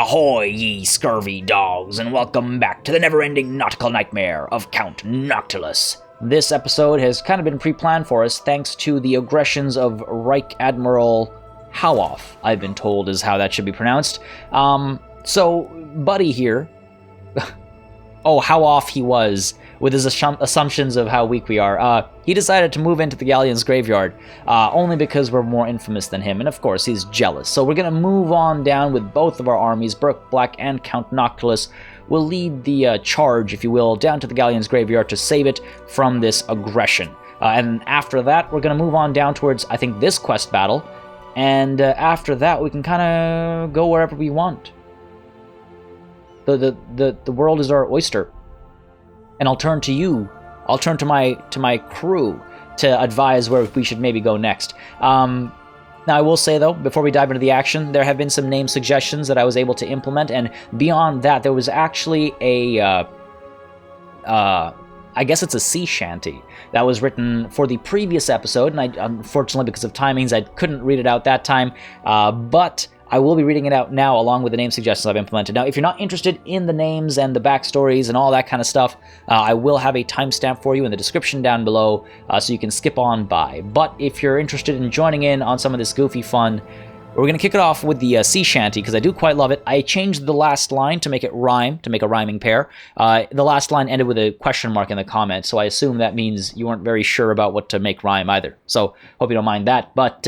Ahoy, ye scurvy dogs, and welcome back to the never-ending nautical nightmare of Count Noctilus. This episode has kind of been pre-planned for us thanks to the aggressions of Reich Admiral Howoff, I've been told is how that should be pronounced. So, Buddy here... oh, how off he was with his assumptions of how weak we are. He decided to move into the Galleons graveyard, only because we're more infamous than him, and of course he's jealous. So we're going to move on down with both of our armies. Burke Black and Count Noctilus will lead the charge, if you will, down to the Galleons graveyard to save it from this aggression. And after that, we're going to move on down towards, I think, this quest battle, and after that we can kind of go wherever we want. The world is our oyster. And I'll turn to you. I'll turn to my crew to advise where we should maybe go next. Now, I will say, though, before we dive into the action, there have been some name suggestions that I was able to implement, and beyond that, there was actually a, I guess it's a sea shanty that was written for the previous episode, and I, unfortunately, because of timings, I couldn't read it out that time, but I will be reading it out now along with the name suggestions I've implemented. Now, if you're not interested in the names and the backstories and all that kind of stuff, I will have a timestamp for you in the description down below, so you can skip on by. But if you're interested in joining in on some of this goofy fun, we're going to kick it off with the sea shanty, because I do quite love it. I changed the last line to make it rhyme, to make a rhyming pair. The last line ended with a question mark in the comment, so I assume that means you weren't very sure about what to make rhyme either. So, hope you don't mind that. But,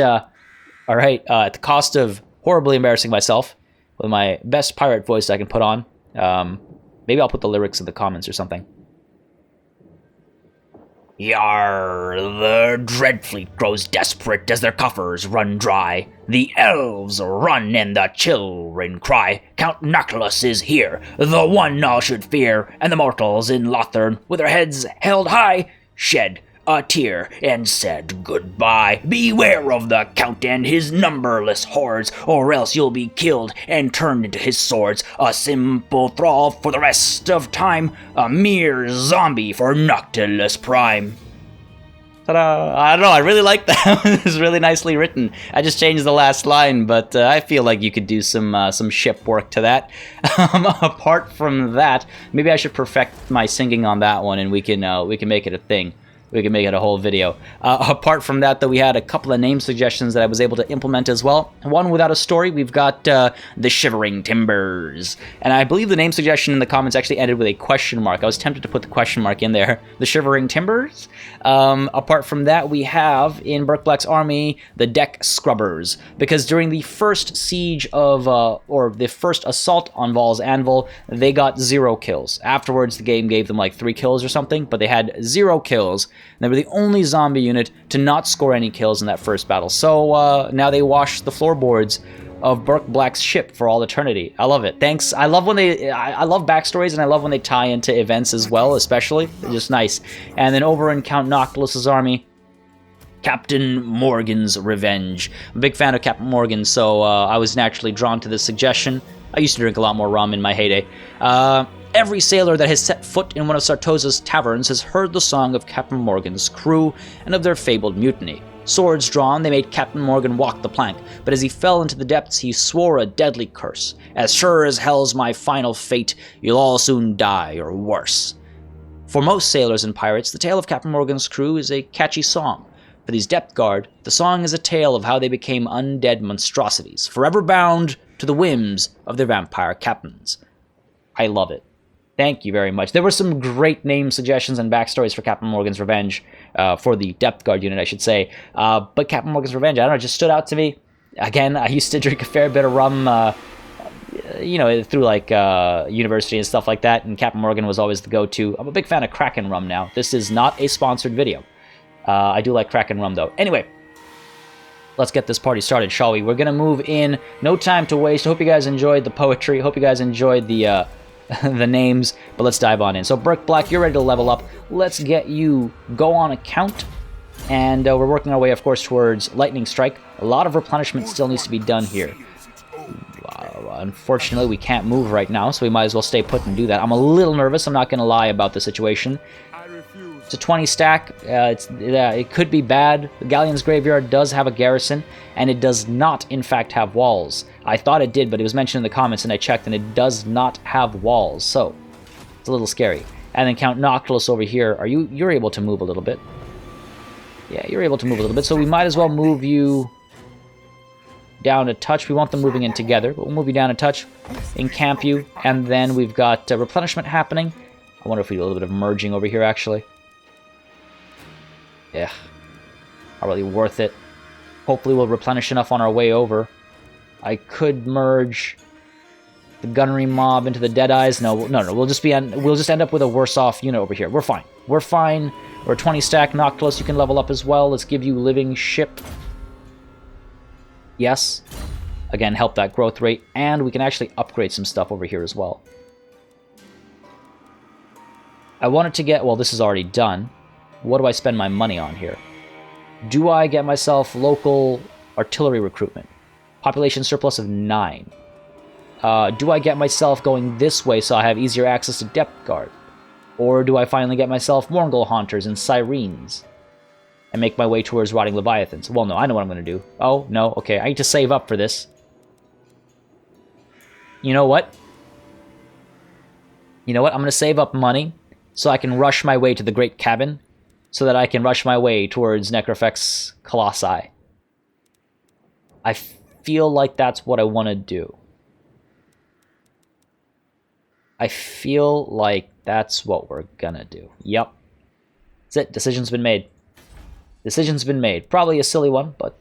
alright, at the cost of horribly embarrassing myself with my best pirate voice I can put on. Maybe I'll put the lyrics in the comments or something. Yar, the Dreadfleet grows desperate as their coffers run dry. The elves run and the children cry. Count Noctilus is here, the one all should fear. And the mortals in Lothern, with their heads held high, shed a tear and said goodbye. Beware of the Count and his numberless hordes, or else you'll be killed and turned into his swords. A simple thrall for the rest of time, a mere zombie for Noctilus Prime. Ta-da! I don't know, I really like that. It was really nicely written. I just changed the last line, but I feel like you could do some ship work to that. Apart from that, maybe I should perfect my singing on that one, and we can make it a thing. We can make it a whole video. Apart from that, though, we had a couple of name suggestions that I was able to implement as well. One without a story, we've got the Shivering Timbers. And I believe the name suggestion in the comments actually ended with a question mark. I was tempted to put the question mark in there. The Shivering Timbers. Apart from that, we have, in Burke Black's army, the Deck Scrubbers. Because during the first siege of, or the first assault on Val's Anvil, they got 0 kills. Afterwards, the game gave them like 3 kills or something, but they had 0 kills. They were the only zombie unit to not score any kills in that first battle. So now they wash the floorboards of Burke Black's ship for all eternity. I love it. Thanks. I love when I love backstories, and I love when they tie into events as well, especially. They're just nice. And then over in Count Noctilus's army, Captain Morgan's Revenge. I'm a big fan of Captain Morgan, so I was naturally drawn to this suggestion. I used to drink a lot more rum in my heyday. Every sailor that has set foot in one of Sartosa's taverns has heard the song of Captain Morgan's crew and of their fabled mutiny. Swords drawn, they made Captain Morgan walk the plank, but as he fell into the depths, he swore a deadly curse. As sure as hell's my final fate, you'll all soon die, or worse. For most sailors and pirates, the tale of Captain Morgan's crew is a catchy song. For these depth guard, the song is a tale of how they became undead monstrosities, forever bound to the whims of their vampire captains. I love it. Thank you very much. There were some great name suggestions and backstories for Captain Morgan's Revenge, for the Depth Guard unit, I should say. But Captain Morgan's Revenge, I don't know, just stood out to me. Again, I used to drink a fair bit of rum, you know, through like university and stuff like that, and Captain Morgan was always the go-to. I'm a big fan of Kraken rum now. This is not a sponsored video. I do like Kraken rum, though. Anyway, let's get this party started, shall we? We're going to move in. No time to waste. Hope you guys enjoyed the poetry. Hope you guys enjoyed the the names, but let's dive on in. So Burke Black, you're ready to level up. Let's get you go on a count, and we're working our way, of course, towards Lightning Strike. A lot of replenishment still needs to be done here. Unfortunately, we can't move right now, so we might as well stay put and do that. I'm a little nervous, I'm not going to lie about the situation. It's a 20 stack. It could be bad. The Galleon's Graveyard does have a garrison, and it does not, in fact, have walls. I thought it did, but it was mentioned in the comments, and I checked, and it does not have walls, so it's a little scary. And then Count Noctilus over here, you're able to move a little bit. Yeah, you're able to move a little bit, so we might as well move you down a touch. We want them moving in together, but we'll move you down a touch, encamp you, and then we've got replenishment happening. I wonder if we do a little bit of merging over here, actually. Yeah, not really worth it. Hopefully we'll replenish enough on our way over. I could merge the gunnery mob into the Deadeyes. No. We'll just end up with a worse off unit over here. We're fine. We're fine. We're 20 stack Noctilus. You can level up as well. Let's give you living ship. Yes. Again, help that growth rate, and we can actually upgrade some stuff over here as well. I wanted to get, well, this is already done. What do I spend my money on here? Do I get myself local artillery recruitment? Population surplus of 9. Do I get myself going this way so I have easier access to depth guard? Or do I finally get myself Mongol Haunters and Syrenes and make my way towards Rotting Leviathans? Well, no, I know what I'm going to do. Oh, no, okay, I need to save up for this. You know what? I'm going to save up money so I can rush my way to the Great Cabin, so that I can rush my way towards Necrofex Colossi. I feel like that's what I want to do. I feel like that's what we're gonna do. Yep. That's it. Decision's been made. Decision's been made. Probably a silly one, but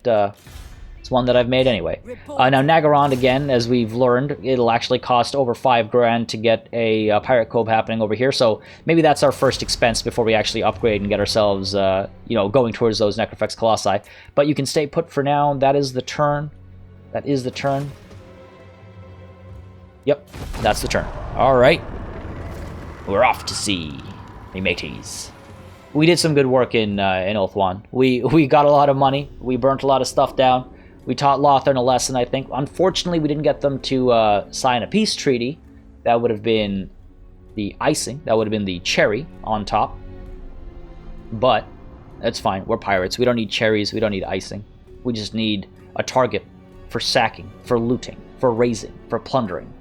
it's one that I've made anyway. Now, Nagaron, again, as we've learned, it'll actually cost over 5 grand to get a Pirate Cove happening over here, so maybe that's our first expense before we actually upgrade and get ourselves, going towards those Necrofex Colossi. But you can stay put for now. That is the turn. That is the turn. Yep, that's the turn. All right. We're off to sea, me mateys. We did some good work in Ulthuan. We got a lot of money. We burnt a lot of stuff down. We taught Lothern a lesson, I think. Unfortunately, we didn't get them to sign a peace treaty. That would have been the icing. That would have been the cherry on top. But that's fine. We're pirates. We don't need cherries. We don't need icing. We just need a target for sacking, for looting, for raising, for plundering.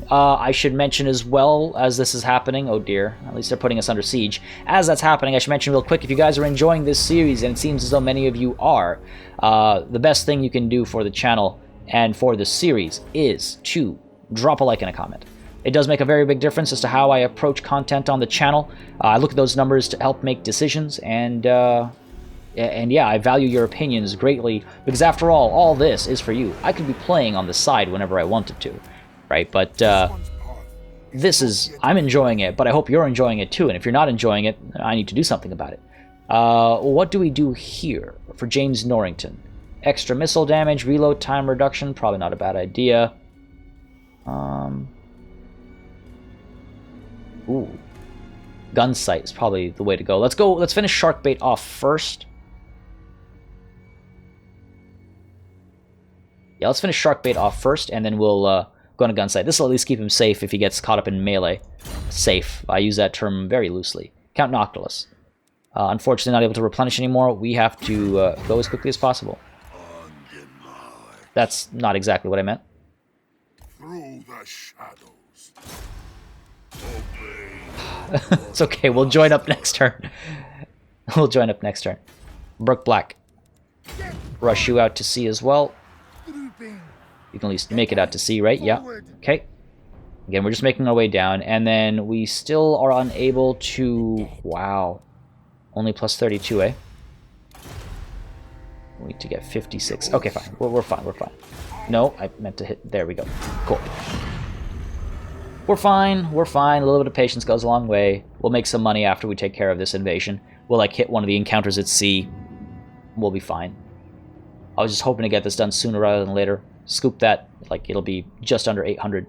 I should mention as well, as this is happening, oh dear, at least they're putting us under siege. As that's happening, I should mention real quick, if you guys are enjoying this series, and it seems as though many of you are, the best thing you can do for the channel and for the series is to drop a like and a comment. It does make a very big difference as to how I approach content on the channel. I look at those numbers to help make decisions, and yeah, I value your opinions greatly, because after all this is for you. I could be playing on the side whenever I wanted to. Right, but I'm enjoying it, but I hope you're enjoying it too, and if you're not enjoying it, I need to do something about it. What do we do here for James Norrington? Extra missile damage, reload time reduction, probably not a bad idea. Ooh. Gun sight is probably the way to go. Let's finish Sharkbait off first. Yeah, let's finish Sharkbait off first, and then we'll go on a gun sight. This will at least keep him safe if he gets caught up in melee. Safe. I use that term very loosely. Count Noctilus. Unfortunately, not able to replenish anymore. We have to go as quickly as possible. That's not exactly what I meant. Through the shadows. It's okay. We'll join up next turn. We'll join up next turn. Brook Black. Rush you out to sea as well. You can at least make it out to sea, right? Yeah. Okay. Again, we're just making our way down, and then we still are unable to... Wow. Only plus 32, eh? We need to get 56. Okay, fine. We're fine. We're fine. No, I meant to hit... There we go. Cool. We're fine. We're fine. A little bit of patience goes a long way. We'll make some money after we take care of this invasion. We'll, hit one of the encounters at sea. We'll be fine. I was just hoping to get this done sooner rather than later. Scoop that, it'll be just under 800.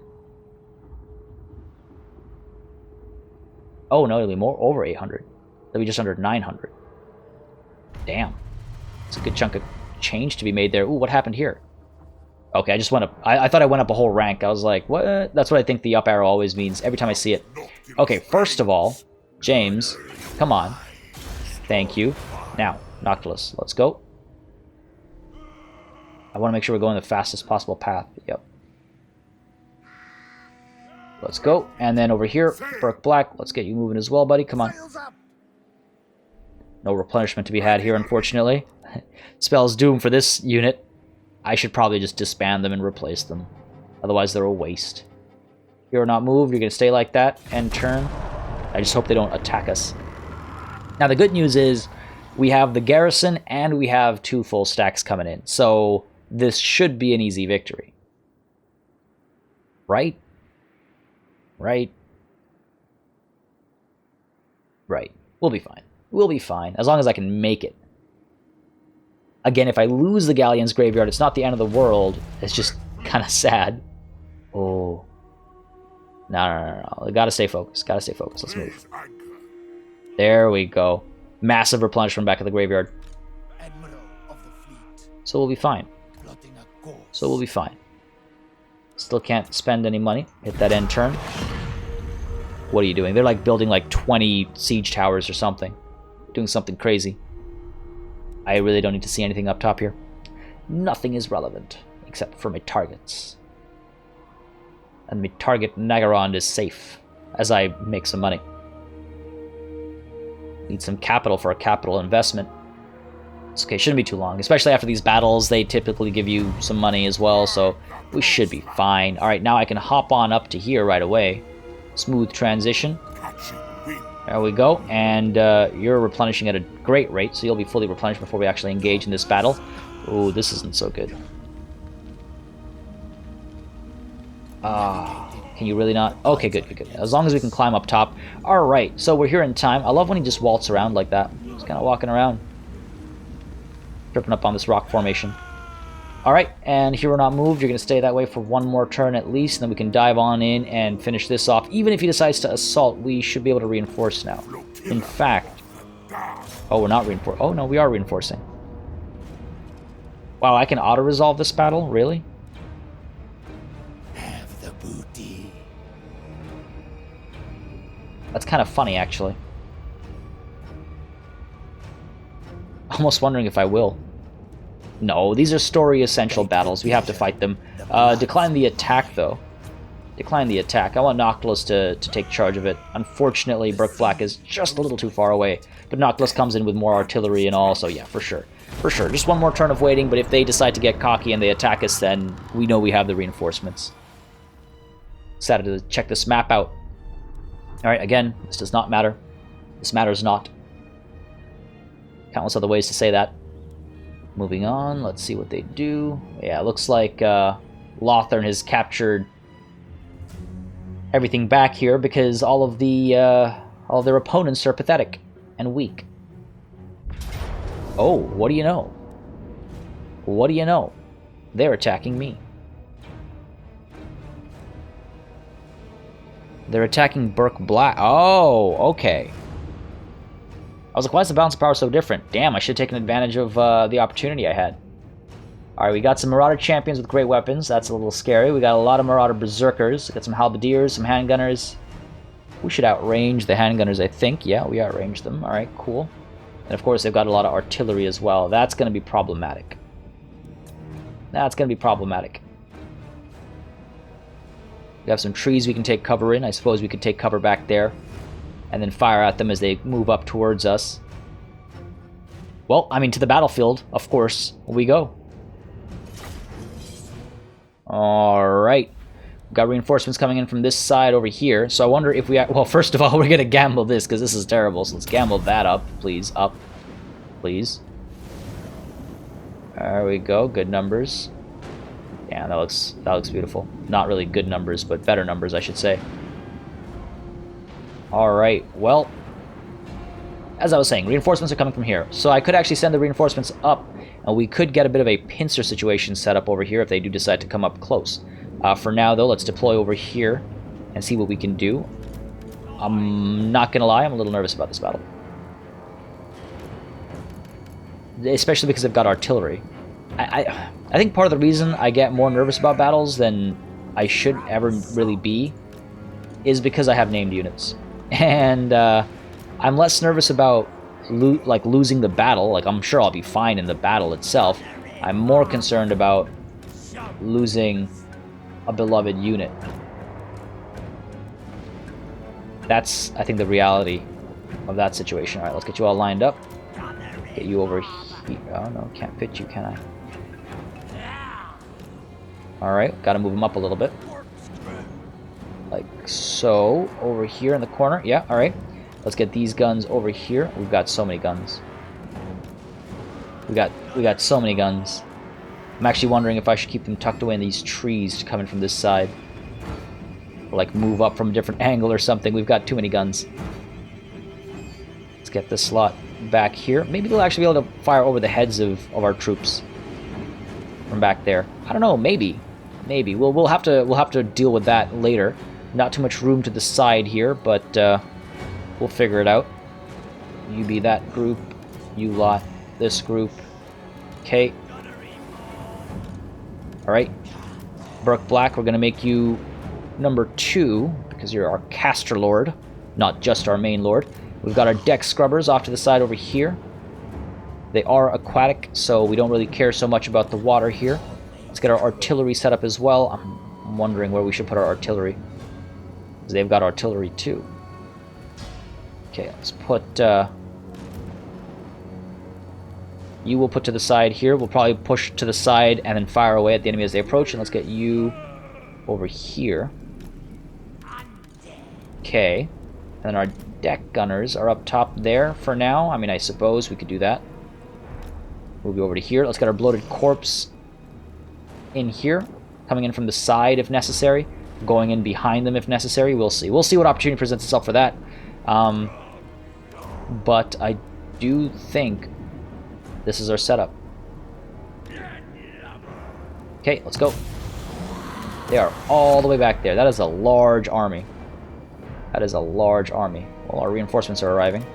Oh, no, it'll be more over 800. It'll be just under 900. Damn. It's a good chunk of change to be made there. Ooh, what happened here? Okay, I just went up. I thought I went up a whole rank. I was like, what? That's what I think the up arrow always means every time I see it. Okay, first of all, James, come on. Thank you. Now, Noctilus, let's go. I want to make sure we're going the fastest possible path. Yep. Let's go. And then over here, Burke Black, let's get you moving as well, buddy. Come on. No replenishment to be had here, unfortunately. Spell's doom for this unit. I should probably just disband them and replace them. Otherwise, they're a waste. You're not moved. You're going to stay like that and turn. I just hope they don't attack us. Now, the good news is we have the garrison and we have 2 full stacks coming in. So this should be an easy victory. Right? Right? Right. We'll be fine. We'll be fine, as long as I can make it. Again, if I lose the Galleons graveyard, it's not the end of the world. It's just kind of sad. Oh. No. Gotta stay focused. Gotta stay focused. Let's move. There we go. Massive replenishment back at the graveyard. So we'll be fine. So we'll be fine. Still can't spend any money. Hit that end turn. What are you doing? They're like building like 20 siege towers or something. Doing something crazy. I really don't need to see anything up top here. Nothing is relevant except for my targets. And my target Nagarond is safe as I make some money. Need some capital for a capital investment. It's okay, shouldn't be too long. Especially after these battles, they typically give you some money as well, so we should be fine. Alright, now I can hop on up to here right away. Smooth transition. There we go. And you're replenishing at a great rate, so you'll be fully replenished before we actually engage in this battle. Ooh, this isn't so good. Can you really not? Okay, good. As long as we can climb up top. Alright, so we're here in time. I love when he just waltz around like that. Just kind of walking around. Tripping up on this rock formation. Alright, and here we're not moved. You're going to stay that way for one more turn at least, and then we can dive on in and finish this off. Even if he decides to assault, we should be able to reinforce now. In fact... Oh, we're not reinforcing. Oh, no, we are reinforcing. Wow, I can auto-resolve this battle? Really? Have the booty. That's kind of funny, actually. Almost wondering if I will. No, these are story essential battles. We have to fight them. Decline the attack, though. Decline the attack. I want Noctilus to take charge of it. Unfortunately, Burke Black is just a little too far away. But Noctilus comes in with more artillery and all, so yeah, for sure. For sure. Just one more turn of waiting, but if they decide to get cocky and they attack us, then we know we have the reinforcements. Decided to check this map out. Alright, again, this does not matter. This matters not. Countless other ways to say that. Moving on, let's see what they do. Yeah, it looks like Lothern has captured everything back here because all of their opponents are pathetic and weak. Oh, what do you know? What do you know? They're attacking me. They're attacking Burke Black. Oh, okay. I was like, why is the balance of power so different? Damn, I should have taken advantage of the opportunity I had. Alright, we got some Marauder Champions with great weapons. That's a little scary. We got a lot of Marauder Berserkers. We got some Halberdiers, some Handgunners. We should outrange the Handgunners, I think. Yeah, we outrange them. Alright, cool. And of course, they've got a lot of artillery as well. That's going to be problematic. That's going to be problematic. We have some trees we can take cover in. I suppose we could take cover back there. And then fire at them as they move up towards us. Well, I mean, to the battlefield, of course, we go. Alright. We've got reinforcements coming in from this side over here. So I wonder if we... Well, first of all, we're going to gamble this, because this is terrible. So let's gamble that up, please. Up, please. There we go. Good numbers. Yeah, that looks beautiful. Not really good numbers, but better numbers, I should say. Alright, well, as I was saying, reinforcements are coming from here. So I could actually send the reinforcements up, and we could get a bit of a pincer situation set up over here if they do decide to come up close. For now, though, let's deploy over here and see what we can do. I'm not going to lie, I'm a little nervous about this battle. Especially because they've got artillery. I think part of the reason I get more nervous about battles than I should ever really be is because I have named units. And I'm less nervous about losing the battle. Like, I'm sure I'll be fine in the battle itself. I'm more concerned about losing a beloved unit. That's, I think, the reality of that situation. Alright, let's get you all lined up. Get you over here. Oh no, can't fit you, can I? Alright, gotta move him up a little bit. Like so. Over here in the corner. Yeah, alright. Let's get these guns over here. We've got so many guns. We got so many guns. I'm actually wondering if I should keep them tucked away in these trees coming from this side. Or like move up from a different angle or something. We've got too many guns. Let's get this slot back here. Maybe they'll actually be able to fire over the heads of our troops from back there. I don't know, maybe. Maybe. We'll have to deal with that later. Not too much room to the side here, but we'll figure it out. You be that group. You lot this group. Okay. Alright. Burke Black, we're going to make you number 2, because you're our caster lord, not just our main lord. We've got our deck scrubbers off to the side over here. They are aquatic, so we don't really care so much about the water here. Let's get our artillery set up as well. I'm wondering where we should put our artillery, because they've got artillery too. Okay, let's put... you will put to the side here. We'll probably push to the side and then fire away at the enemy as they approach. And let's get you over here. Okay. And then our deck gunners are up top there for now. I mean, I suppose we could do that. Move you over to here. Let's get our bloated corpse in here. Coming in from the side if necessary. Going in behind them if necessary. We'll see. We'll see what opportunity presents itself for that. But I do think this is our setup. Okay, let's go. They are all the way back there. That is a large army. That is a large army. Well, our reinforcements are arriving.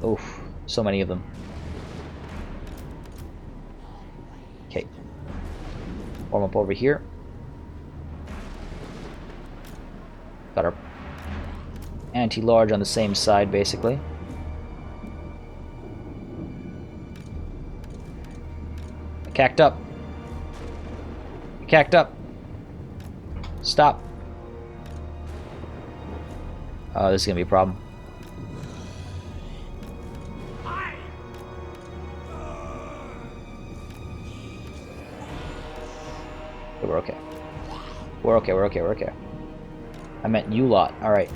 Oof, so many of them. Okay. Form up over here. Got our anti-large on the same side, basically. Cacked up. Cacked up. Stop. Oh, this is gonna be a problem. We're okay. We're okay, we're okay, we're okay. I meant you lot. Alright.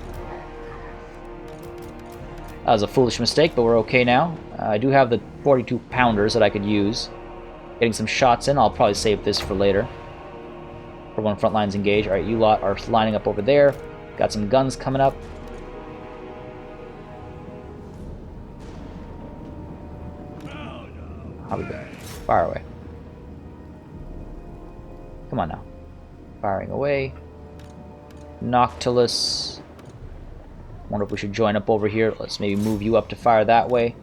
That was a foolish mistake, but we're okay now. I do have the 42 pounders that I could use. Getting some shots in. I'll probably save this for later. For when front lines engage. Alright, you lot are lining up over there. Got some guns coming up. How we doing? Fire away. Come on now. Firing away. Noctilus. Wonder if we should join up over here. Let's maybe move you up to fire that way.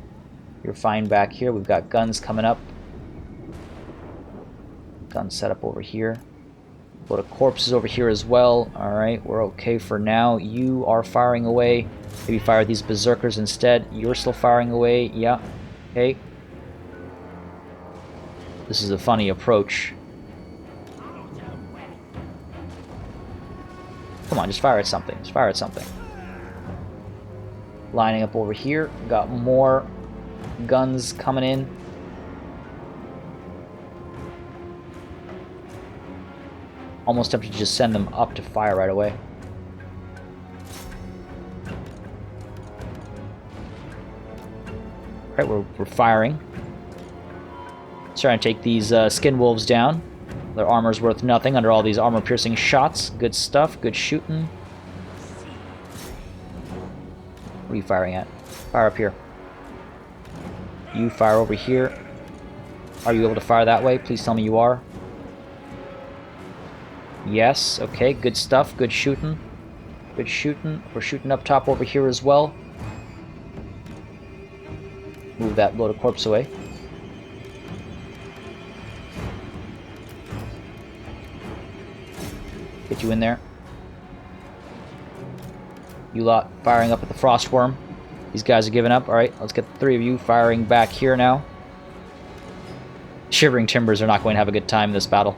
You're fine back here. We've got guns coming up. Gun set up over here. Load of corpses over here as well. Alright, we're okay for now. You are firing away. Maybe fire these berserkers instead. You're still firing away. Yeah. Okay. This is a funny approach. Come on, just fire at something. Just fire at something. Lining up over here. Got more guns coming in. Almost tempted to just send them up to fire right away. Alright, we're firing. Trying to take these skin wolves down. Their armor's worth nothing under all these armor-piercing shots. Good stuff, good shooting. What are you firing at? Fire up here. You fire over here. Are you able to fire that way? Please tell me you are. Yes, okay, good stuff, good shooting. Good shooting. We're shooting up top over here as well. Move that load of corpse away. Get you in there. You lot firing up at the frost worm. These guys are giving up. Alright, let's get the 3 of you firing back here now. Shivering Timbers are not going to have a good time in this battle.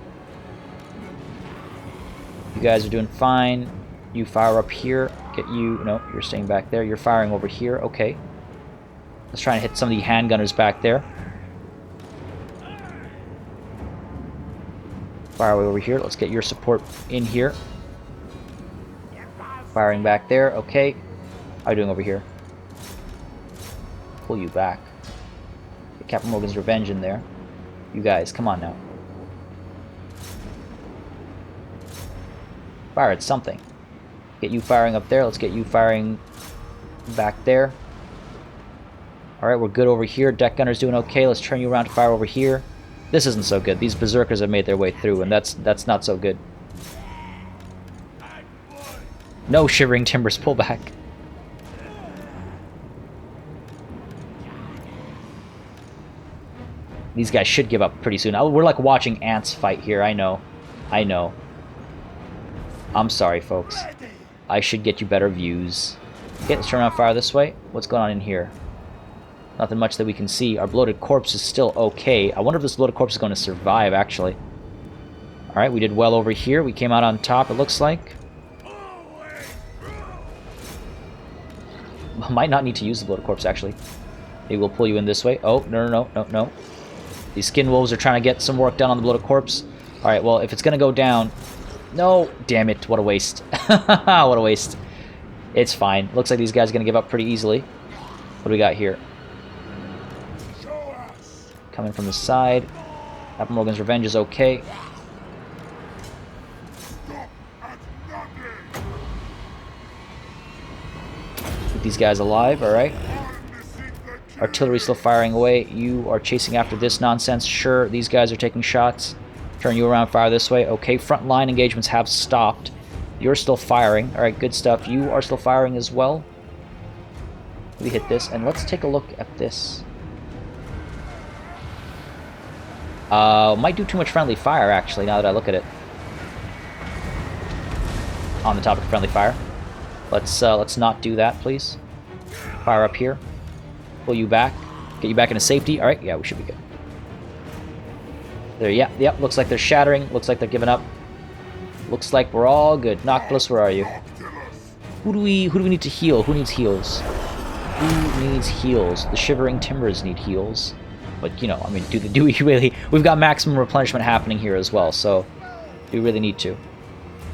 You guys are doing fine. You fire up here. Get you... No, you're staying back there. You're firing over here. Okay. Let's try and hit some of the handgunners back there. Fire away over here. Let's get your support in here. Firing back there. Okay. How are you doing over here? Pull you back. Get Captain Morgan's Revenge in there. You guys, come on now. Fire at something. Get you firing up there. Let's get you firing back there. Alright, we're good over here. Deck gunner's doing okay. Let's turn you around to fire over here. This isn't so good. These berserkers have made their way through, and that's not so good. No Shivering Timbers, pull back. These guys should give up pretty soon. We're like watching ants fight here. I know. I know. I'm sorry, folks. I should get you better views. Okay, let's turn around and fire this way. What's going on in here? Nothing much that we can see. Our bloated corpse is still okay. I wonder if this bloated corpse is going to survive, actually. Alright, we did well over here. We came out on top, it looks like. Might not need to use the bloated corpse, actually. Maybe we'll pull you in this way. Oh, no. These skin wolves are trying to get some work done on the bloated corpse. Alright, well, if it's going to go down... No! Damn it, what a waste. What a waste. It's fine. Looks like these guys are going to give up pretty easily. What do we got here? Coming from the side. Captain Morgan's Revenge is okay. Keep these guys alive, alright. Artillery still firing away. You are chasing after this nonsense. Sure, these guys are taking shots. Turn you around, fire this way. Okay, front line engagements have stopped. You're still firing. Alright, good stuff. You are still firing as well. We hit this, and let's take a look at this. Might do too much friendly fire, actually, now that I look at it. On the topic of friendly fire. Let's not do that, please. Fire up here. Pull you back. Get you back into safety. Alright, yeah, we should be good. There, yep, looks like they're shattering. Looks like they're giving up. Looks like we're all good. Noctilus, where are you? Who do we need to heal? Who needs heals? Who needs heals? The Shivering Timbers need heals. But, you know, I mean, do we really... We've got maximum replenishment happening here as well, so... Do we really need to?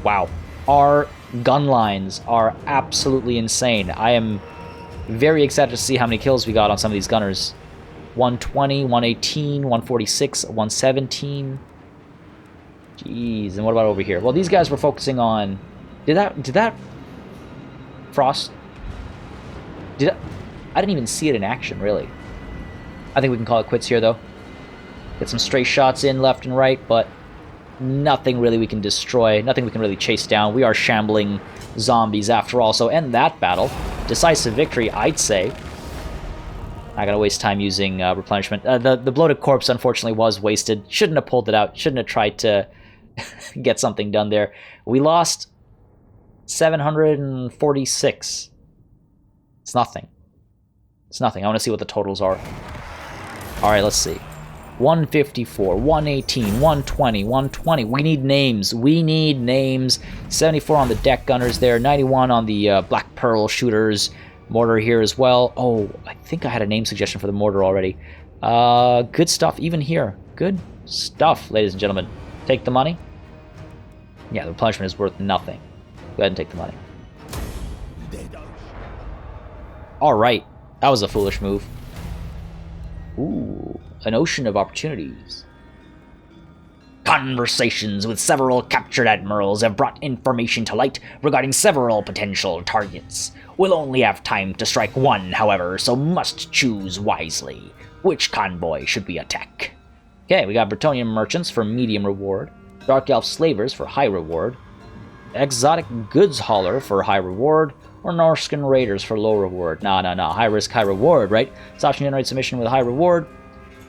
Wow. Our gun lines are absolutely insane. I am very excited to see how many kills we got on some of these gunners. 120, 118, 146, 117... Jeez, and what about over here? Well, these guys were focusing on... Did that... Frost... I didn't even see it in action, really. I think we can call it quits here, though. Get some stray shots in left and right, but nothing really we can destroy. Nothing we can really chase down. We are shambling zombies after all, so end that battle. Decisive victory, I'd say. Not gonna waste time using replenishment. The bloated corpse, unfortunately, was wasted. Shouldn't have pulled it out. Shouldn't have tried to get something done there. We lost 746. It's nothing. It's nothing. I want to see what the totals are. Alright, let's see. 154, 118, 120, 120. We need names. We need names. 74 on the deck gunners there. 91 on the Black Pearl shooters. Mortar here as well. Oh, I think I had a name suggestion for the mortar already. Good stuff even here. Good stuff, ladies and gentlemen. Take the money. Yeah, the replenishment is worth nothing. Go ahead and take the money. Alright. That was a foolish move. Ooh, an ocean of opportunities. Conversations with several captured admirals have brought information to light regarding several potential targets. We'll only have time to strike one, however, so must choose wisely. Which convoy should we attack? Okay, we got Bretonnian merchants for medium reward, Dark Elf slavers for high reward, exotic goods hauler for high reward, or Norscan raiders for low reward. No. High risk, high reward, right? This option generates a mission with high reward.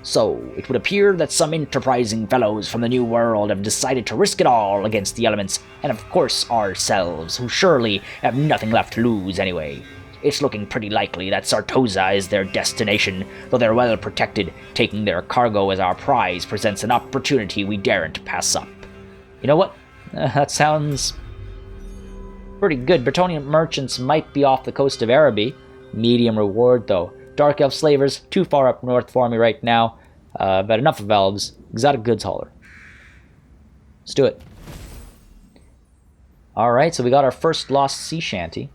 So, it would appear that some enterprising fellows from the New World have decided to risk it all against the elements, and of course ourselves, who surely have nothing left to lose anyway. It's looking pretty likely that Sartosa is their destination, though they're well protected. Taking their cargo as our prize presents an opportunity we daren't pass up. You know what? That sounds pretty good. Bretonnian merchants might be off the coast of Araby. Medium reward, though. Dark Elf slavers, too far up north for me right now. But enough of elves. Exotic goods hauler. Let's do it. Alright, so we got our first lost sea shanty.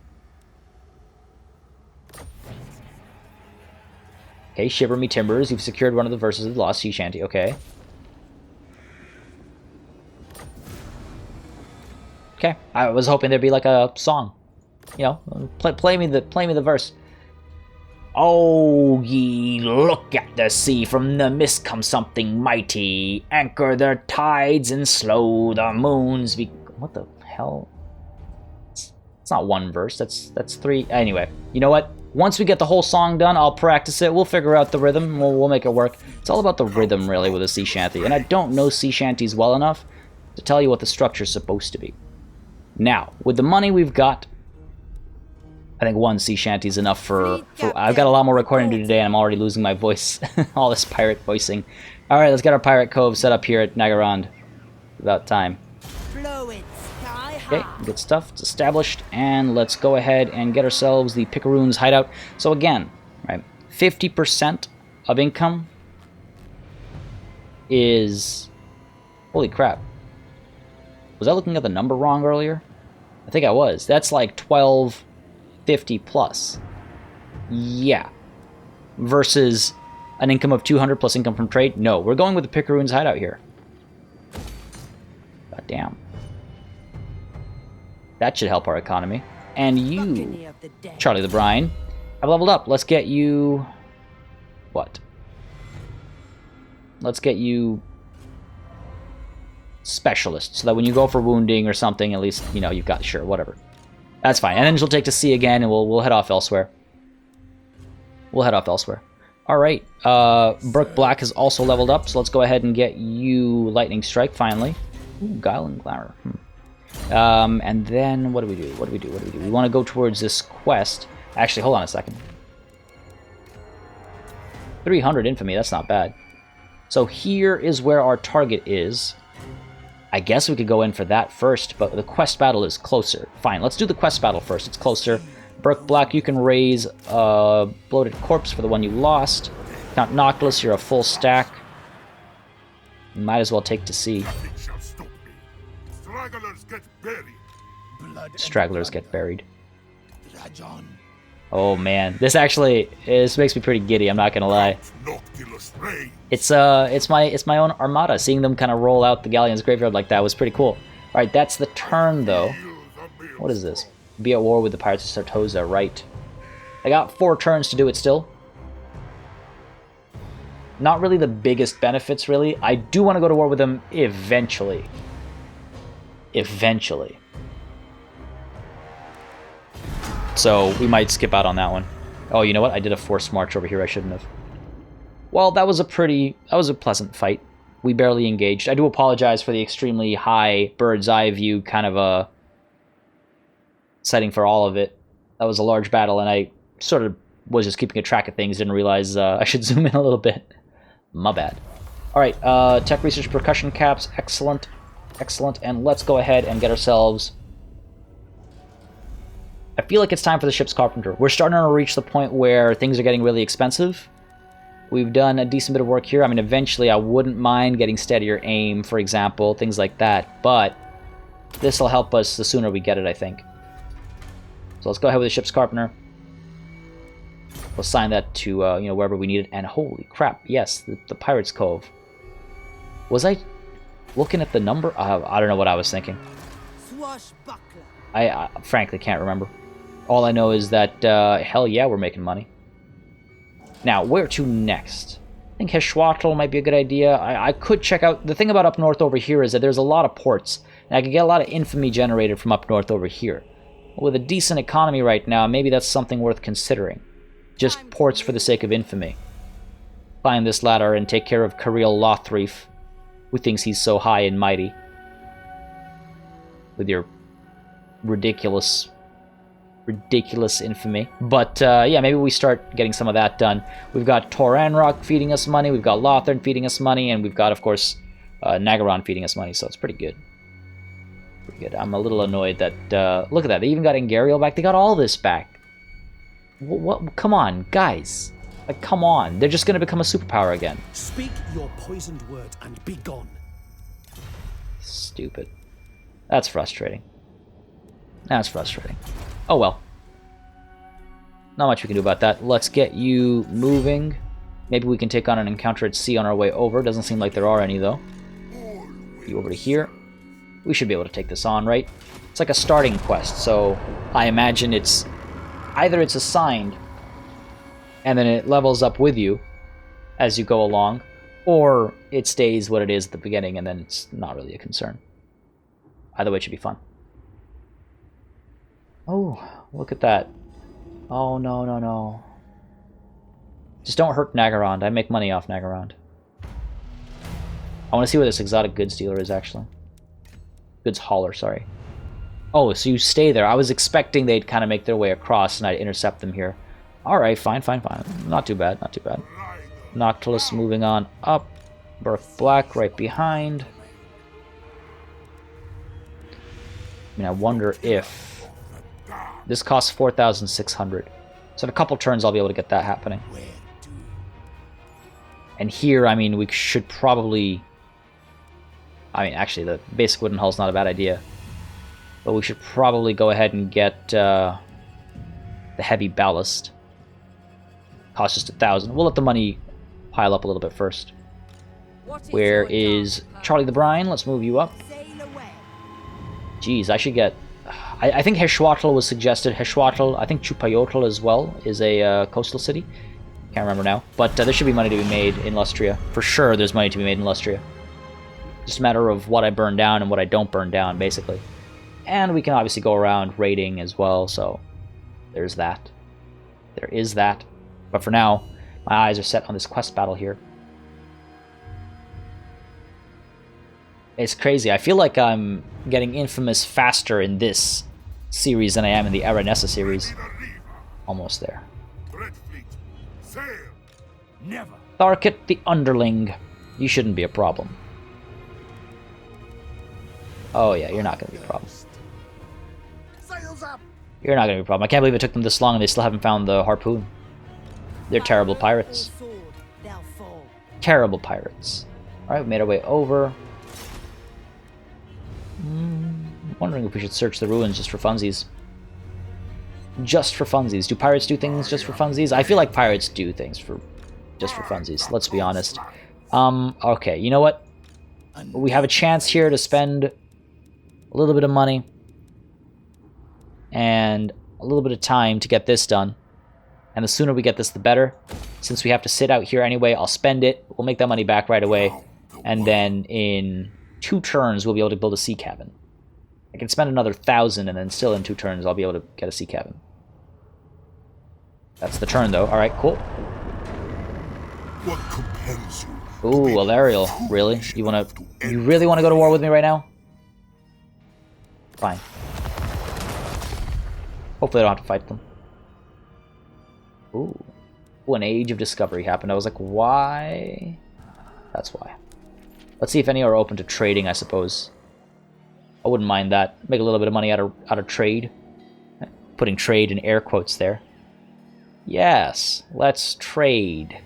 Okay, Shiver Me Timbers. You've secured one of the verses of the lost sea shanty. Okay. Okay. I was hoping there'd be like a song. You know, play me the verse. Oh, ye look at the sea, from the mist comes something mighty. Anchor their tides and slow the moons. What the hell? It's not one verse, that's three. Anyway, you know what? Once we get the whole song done, I'll practice it. We'll figure out the rhythm. We'll make it work. It's all about the rhythm, really, with a sea shanty. And I don't know sea shanties well enough to tell you what the structure's supposed to be. Now, with the money we've got, I think one sea shanty is enough for... I've got a lot more recording to do today, and I'm already losing my voice. All this pirate voicing. Alright, let's get our pirate cove set up here at Nagarand. About time. Okay, good stuff. It's established, and let's go ahead and get ourselves the Picaroon's hideout. So again, right, 50% of income is... Holy crap. Was I looking at the number wrong earlier? I think I was. That's like 1250 plus. Yeah. Versus an income of 200 plus income from trade? No, we're going with the Picaroon's hideout here. God damn. That should help our economy. And you, Charlie the Brine, have leveled up. Let's get you... What? Let's get you... Specialist, so that when you go for wounding or something, at least, you know, you've got... Sure, whatever. That's fine. And then she'll take to sea again, and we'll head off elsewhere. We'll head off elsewhere. Alright, Brook Black has also leveled up, so let's go ahead and get you Lightning Strike, finally. Ooh, Guile and Glamour. And then, what do we do? We want to go towards this quest. Actually, hold on a second. 300 infamy, that's not bad. So here is where our target is. I guess we could go in for that first, but the quest battle is closer. Fine, let's do the quest battle first. It's closer. Brook Black, you can raise a bloated corpse for the one you lost. Count Noctilus, you're a full stack. You might as well take to sea. Stragglers get buried. Oh man, this makes me pretty giddy. I'm not gonna lie. It's my own armada. Seeing them kind of roll out the Galleons graveyard like that was pretty cool. All right, that's the turn though. What is this? Be at war with the pirates of Sartosa. Right. I got 4 turns to do it still. Not really the biggest benefits, really. I do want to go to war with them eventually. Eventually. So we might skip out on that one. Oh, you know what? I did a forced march over here. I shouldn't have. Well, that was a pleasant fight. We barely engaged. I do apologize for the extremely high bird's eye view kind of a setting for all of it. That was a large battle, and I sort of was just keeping a track of things. Didn't realize I should zoom in a little bit. My bad. All right, tech research percussion caps. Excellent. Excellent. And let's go ahead and get ourselves... I feel like it's time for the ship's carpenter. We're starting to reach the point where things are getting really expensive. We've done a decent bit of work here. I mean, eventually I wouldn't mind getting steadier aim, for example, things like that. But this will help us the sooner we get it, I think. So let's go ahead with the ship's carpenter. We'll assign that to, wherever we need it. And holy crap, yes, the Pirate's Cove. Was I looking at the number? I don't know what I was thinking. I frankly can't remember. All I know is that, hell yeah, we're making money. Now, where to next? I think Heshwatl might be a good idea. I could check out... The thing about up north over here is that there's a lot of ports, and I could get a lot of infamy generated from up north over here. With a decent economy right now, maybe that's something worth considering. Just ports for the sake of infamy. Climb this ladder and take care of Kareel Lothreef, who thinks he's so high and mighty. With your ridiculous ridiculous infamy. But yeah, maybe we start getting some of that done. We've got Toranrock feeding us money, we've got Lothern feeding us money, and we've got, of course, Nagaron feeding us money, so it's pretty good. Pretty good. I'm a little annoyed that, look at that, they even got Ingariel back. They got all this back. What? Come on, guys. Like, come on. They're just going to become a superpower again. Speak your poisoned word and be gone. Stupid. That's frustrating. That's frustrating. Oh well. Not much we can do about that. Let's get you moving. Maybe we can take on an encounter at sea on our way over. Doesn't seem like there are any, though. You over to here. We should be able to take this on, right? It's like a starting quest, so I imagine it's... either it's assigned, and then it levels up with you as you go along, or it stays what it is at the beginning, and then it's not really a concern. Either way, it should be fun. Oh, look at that. Oh, no, no, no. Just don't hurt Nagarond. I make money off Nagarond. I want to see where this exotic goods dealer is, actually. Goods hauler, sorry. Oh, so you stay there. I was expecting they'd kind of make their way across and I'd intercept them here. Alright, fine, fine, fine. Not too bad, not too bad. Noctilus moving on up. Burke Black right behind. I mean, I wonder if... This costs 4,600. So in a couple turns I'll be able to get that happening. And here, I mean, we should probably... I mean, actually, the basic wooden hull's not a bad idea. But we should probably go ahead and get the heavy ballast. Costs just 1,000. We'll let the money pile up a little bit first. Where is Charlie the Brine? Let's move you up. Jeez, I should get... I think Heshwatl was suggested. Heshwatl, I think Chupayotl as well is a coastal city. Can't remember now. But there should be money to be made in Lustria. For sure there's money to be made in Lustria. Just a matter of what I burn down and what I don't burn down, basically. And we can obviously go around raiding as well, so there's that. There is that. But for now, my eyes are set on this quest battle here. It's crazy. I feel like I'm getting infamous faster in this series than I am in the Aranessa series. Almost there. Tharkit the Underling. You shouldn't be a problem. Oh yeah, you're not going to be a problem. You're not going to be a problem. I can't believe it took them this long and they still haven't found the Harpoon. They're terrible pirates. Terrible pirates. Alright, we made our way over. Wondering if we should search the ruins just for funsies. Just for funsies. Do pirates do things just for funsies? I feel like pirates do things for just for funsies, let's be honest. Okay, you know what? We have a chance here to spend a little bit of money and a little bit of time to get this done. And the sooner we get this, the better. Since we have to sit out here anyway, I'll spend it. We'll make that money back right away. And then in 2 turns, we'll be able to build a sea cabin. I can spend another 1,000, and then still in 2 turns, I'll be able to get a sea cabin. That's the turn, though. Alright, cool. What compels you? Ooh, Alariel. Really? You really want to go to war with me right now? Fine. Hopefully I don't have to fight them. Ooh. Ooh, an Age of Discovery happened. I was like, why? That's why. Let's see if any are open to trading, I suppose. I wouldn't mind that. Make a little bit of money out of trade. Putting trade in air quotes there. Yes, let's trade.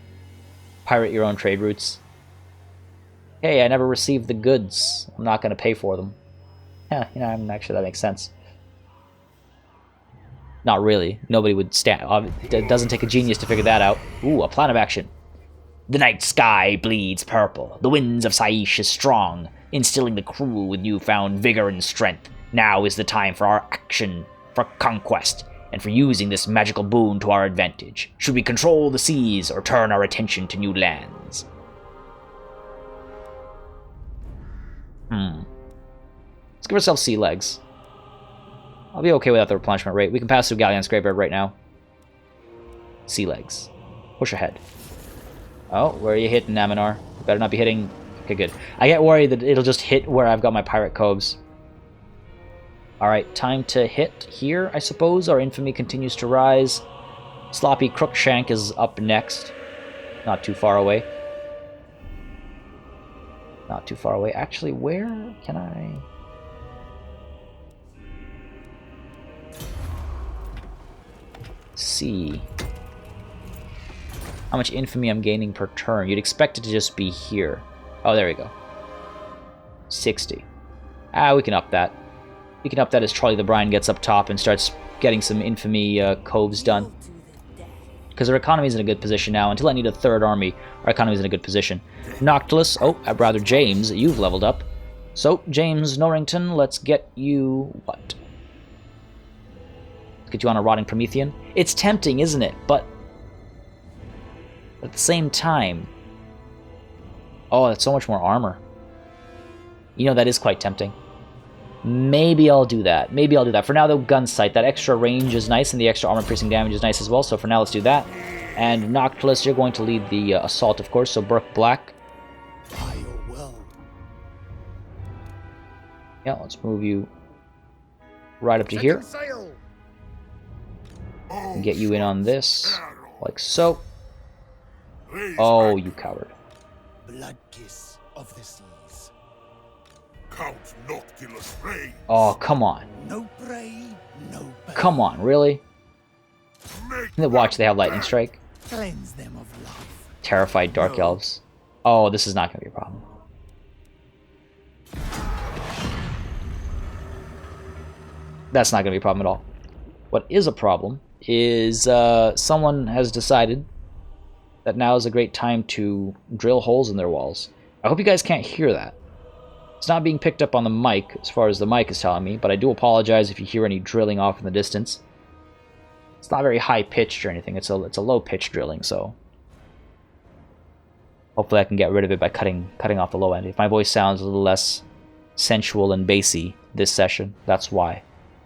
Pirate your own trade routes. Hey, I never received the goods. I'm not going to pay for them. Yeah, you know, actually that makes sense. Not really. Nobody would stand... It doesn't take a genius to figure that out. Ooh, a plan of action. The night sky bleeds purple. The winds of Saish is strong, instilling the crew with newfound vigor and strength. Now is the time for our action, for conquest, and for using this magical boon to our advantage. Should we control the seas or turn our attention to new lands? Let's give ourselves sea legs. I'll be okay without the replenishment rate. We can pass through Galleon's Graveyard right now. Sea legs. Push ahead. Oh, where are you hitting, Naminar? You better not be hitting... Okay, good. I get worried that it'll just hit where I've got my pirate coves. Alright, time to hit here, I suppose. Our infamy continues to rise. Sloppy Crookshank is up next. Not too far away. Not too far away. Actually, where can I... see how much infamy I'm gaining per turn? You'd expect it to just be here. Oh, there we go. 60. Ah, we can up that. We can up that as Charlie the Brine gets up top and starts getting some infamy coves done. Because our economy is in a good position now. Until I need a third army, our economy is in a good position. Noctilus, oh, rather James, you've leveled up. So, James Norrington, let's get you what? Let's get you on a Rotting Promethean. It's tempting, isn't it? But at the same time... oh, that's so much more armor. You know, that is quite tempting. Maybe I'll do that. Maybe I'll do that. For now, the gun sight, that extra range is nice, and the extra armor-piercing damage is nice as well. So for now, let's do that. And Noctilus, you're going to lead the assault, of course. So Burke Black. Yeah, let's move you right up to here. And get you in on this, like so. Oh, you coward. Blood kiss of the seas. Count Noctilus Dreadfleet. Oh, come on. No prey, no bane. Come on, really? Watch, they have Lightning Strike. Cleanse them of love. Terrified Dark Elves. Oh, this is not going to be a problem. That's not going to be a problem at all. What is a problem is someone has decided that now is a great time to drill holes in their walls. I hope you guys can't hear that. It's not being picked up on the mic, as far as the mic is telling me, but I do apologize if you hear any drilling off in the distance. It's not very high-pitched or anything. It's a low-pitched drilling, so... hopefully I can get rid of it by cutting off the low end. If my voice sounds a little less sensual and bassy this session, that's why.